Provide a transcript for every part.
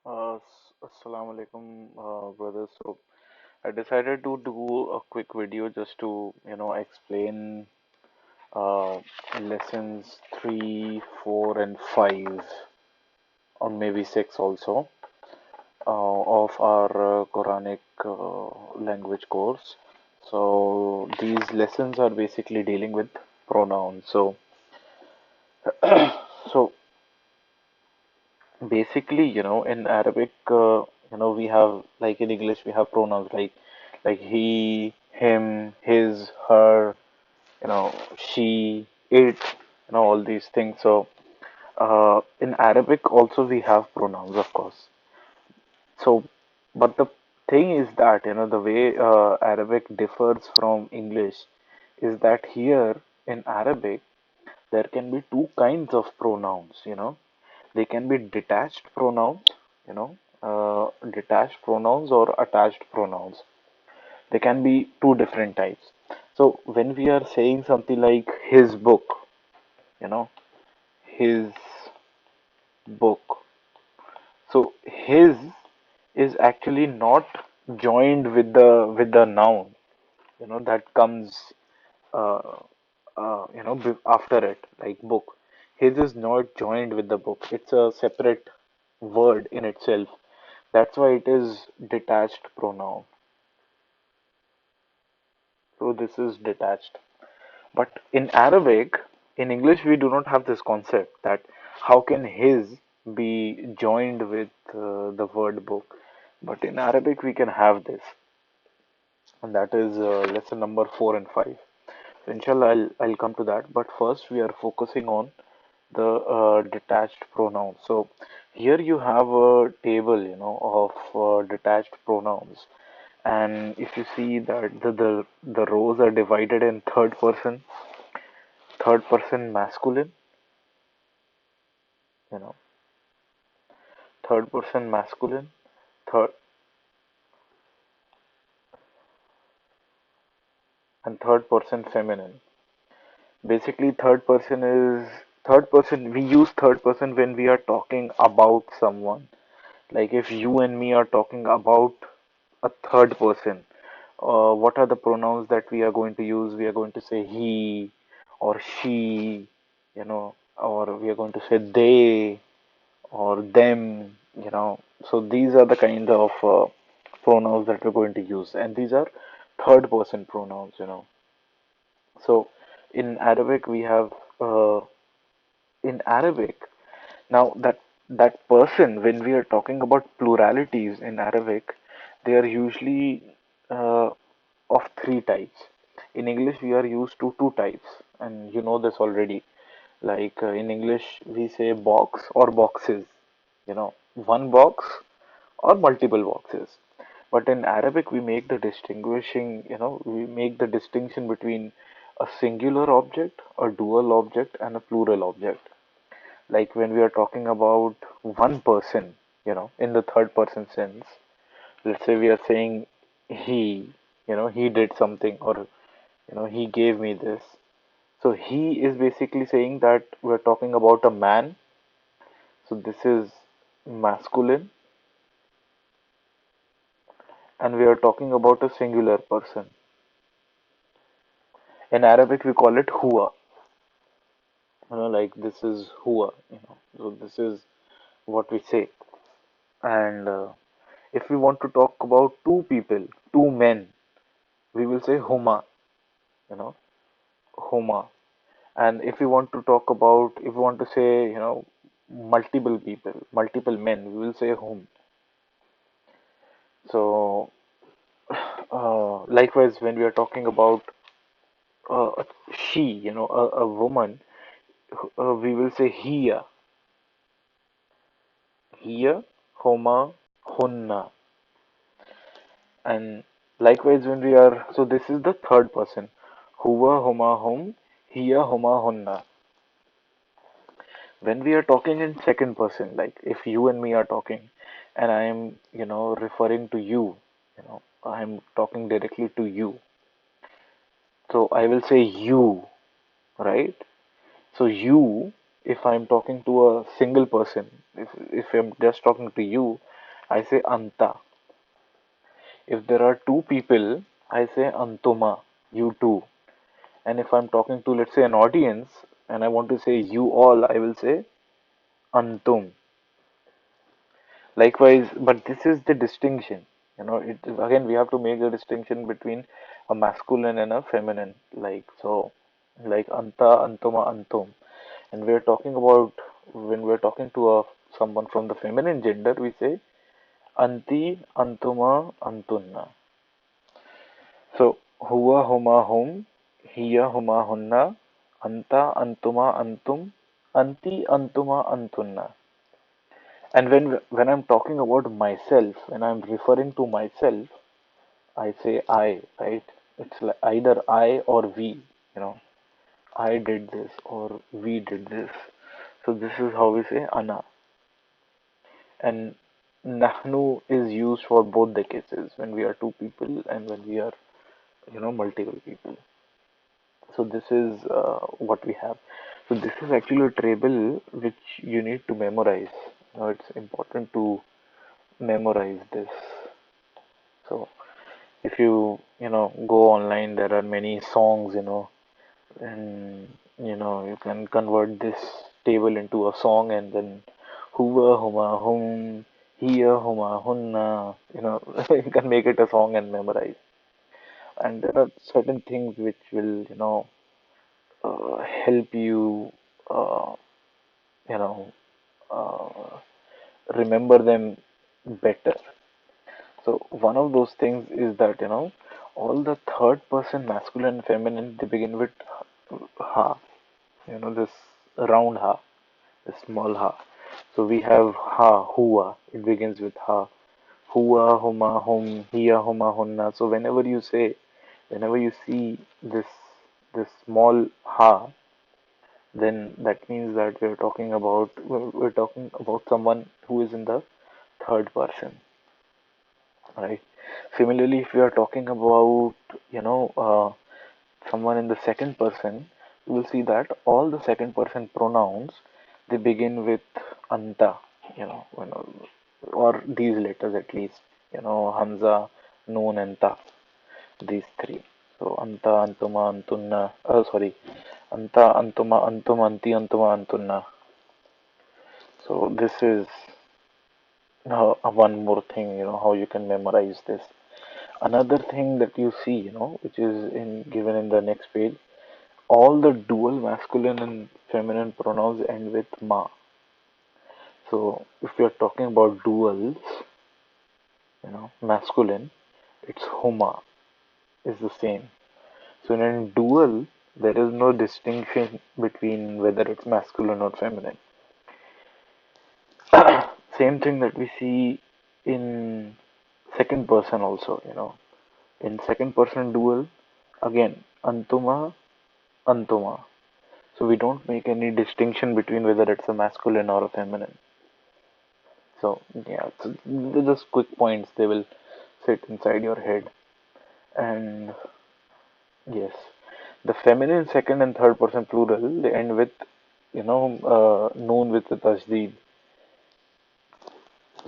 Assalamu alaikum, brothers. So I decided to do a quick video just to, explain uh, lessons 3, 4, and 5, or maybe 6 also, of our Quranic language course. So these lessons are basically dealing with pronouns. So basically, in Arabic, we have, like in English, we have pronouns like he, him, his, her, she, it, all these things. So in Arabic also we have pronouns, of course. So, but the thing is that, the way Arabic differs from English is that here in Arabic there can be two kinds of pronouns. They can be you know, detached pronouns or attached pronouns. They can be two different types. So when we are saying something like his book, you know, his book. So his is actually not joined with the noun, that comes uh, after it, like book. His is not joined with the book. It's a separate word in itself. That's why it is detached pronoun. So this is detached. But in Arabic, in English, we do not have this concept that how can his be joined with the word book. But in Arabic, we can have this, and that is lesson number 4 and 5. So inshallah, I'll come to that. But first, we are focusing on the detached pronouns. So here you have a table, of detached pronouns, and if you see that the rows are divided in third person masculine, you know, third person masculine, third and third person feminine. Basically, third person. We use third person when we are talking about someone. Like if you and me are talking about a third person, what are the pronouns that we are going to use? We are going to say he or she, or we are going to say they or them, So these are the kind of pronouns that we're going to use, and these are third person pronouns. So in Arabic we have in Arabic now that person, when we are talking about pluralities in Arabic, they are usually uh, of three types. In English, we are used to two types, and you know this already. Like in English, we say box or boxes, one box or multiple boxes. But in Arabic, we make the distinction between a singular object, a dual object, and a plural object. Like when we are talking about one person, in the third person sense, let's say we are saying he, he did something, or, he gave me this. So he is basically saying that we're talking about a man. So this is masculine, and we are talking about a singular person. In Arabic, we call it huwa. Like this is huwa. So this is what we say. And if we want to talk about two people, two men, we will say huma. You know, huma. And if we want to talk about, if we want to say, multiple people, multiple men, we will say hum. So, likewise, when we are talking about she, a woman, we will say hiya, homa, hunna. And likewise, when we are, so this is the third person, huwa, huma, hum, hiya, homa, hunna. When we are talking in second person, like if you and me are talking, and I am, referring to you, I am talking directly to you. So I will say you, right? So you, if I'm talking to a single person, if I'm just talking to you, I say anta. If there are two people, I say antuma, you two. And if I'm talking to, let's say, an audience, and I want to say you all, I will say antum. Likewise, but this is the distinction. Again, we have to make a distinction between a masculine and a feminine. Like anta, antuma, antum. And we're talking about when we're talking to someone from the feminine gender, we say anti, antuma, antunna. So huwa, huma, hum, hiya, huma, hunna, anta, antuma, antum, anti, antuma, antunna. And when I'm talking about myself, when I'm referring to myself, I say I, right? It's like either I or we, you know. I did this or we did this. So this is how we say ana. And nahnu is used for both the cases when we are two people and when we are, multiple people. So this is what we have. So this is actually a table which you need to memorize. It's important to memorize this. So if you go online, there are many songs, and you can convert this table into a song and then huwa huma hum, hiya huma hunna, you can make it a song and memorize. And there are certain things which will, help you, uh, you know, uh, remember them better. So one of those things is that all the third person masculine and feminine they begin with ha. This round ha, this small ha. So we have ha, hua. It begins with ha. Hua, huma, hum, hiya, huma, hunna. So whenever you see this small ha, then that means that we're talking about someone who is in the third person, right? Similarly, if we are talking about someone in the second person, you will see that all the second person pronouns they begin with anta, or these letters at least, hamza, noon, and ta, these three. So anta, antuma, antunna. Sorry, anta, antuma, antum, anti, antuma, antunna. So this is one more thing, how you can memorize this. Another thing that you see, which is given in the next page, all the dual masculine and feminine pronouns end with ma. So if we are talking about duals, masculine, it's huma is the same. So in a dual, there is no distinction between whether it's masculine or feminine. Same thing that we see in second person also, in second person dual, again, antuma, antuma. So we don't make any distinction between whether it's a masculine or a feminine. So yeah, so they're just quick points. They will sit inside your head. And yes, the feminine second and third person plural they end with noon with the tasdeed.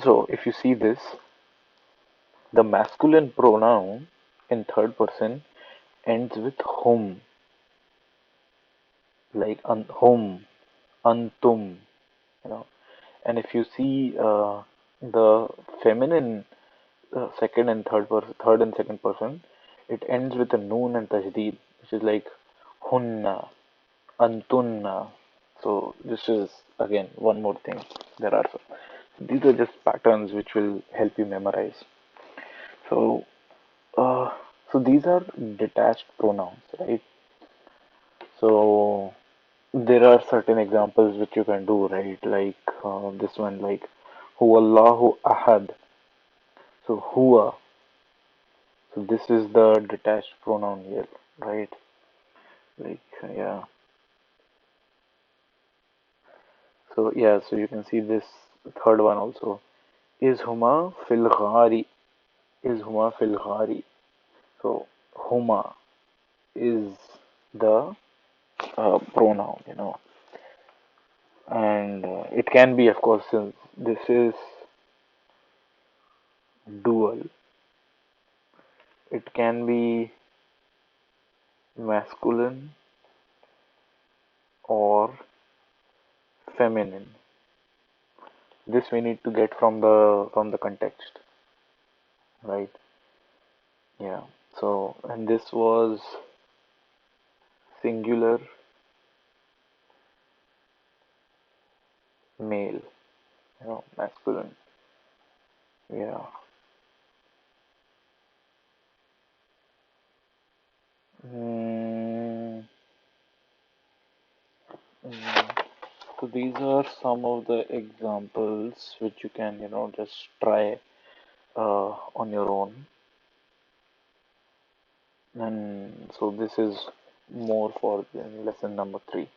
So if you see this, the masculine pronoun in third person ends with hum, like hum, antum, you know. And if you see the feminine second and third and second person, it ends with a noon and tajdeed, which is like hunna, antunna. So this is again one more thing. There are these are just patterns which will help you memorize. So uh, so these are detached pronouns, right? So there are certain examples which you can do, right? Like this one, like huwallahu ahad. So huwa. So this is the detached pronoun here, right? Like yeah. So yeah, so you can see this third one also. Is huma fil ghari? Is huma fil ghari? So huma is the pronoun, and it can be, of course, since this is dual. It can be masculine or feminine. This we need to get from the context, right? Yeah. So, and this was singular male, masculine. Yeah. Mm, mm. So these are some of the examples which you can, just try on your own. And so this is more for lesson number 3.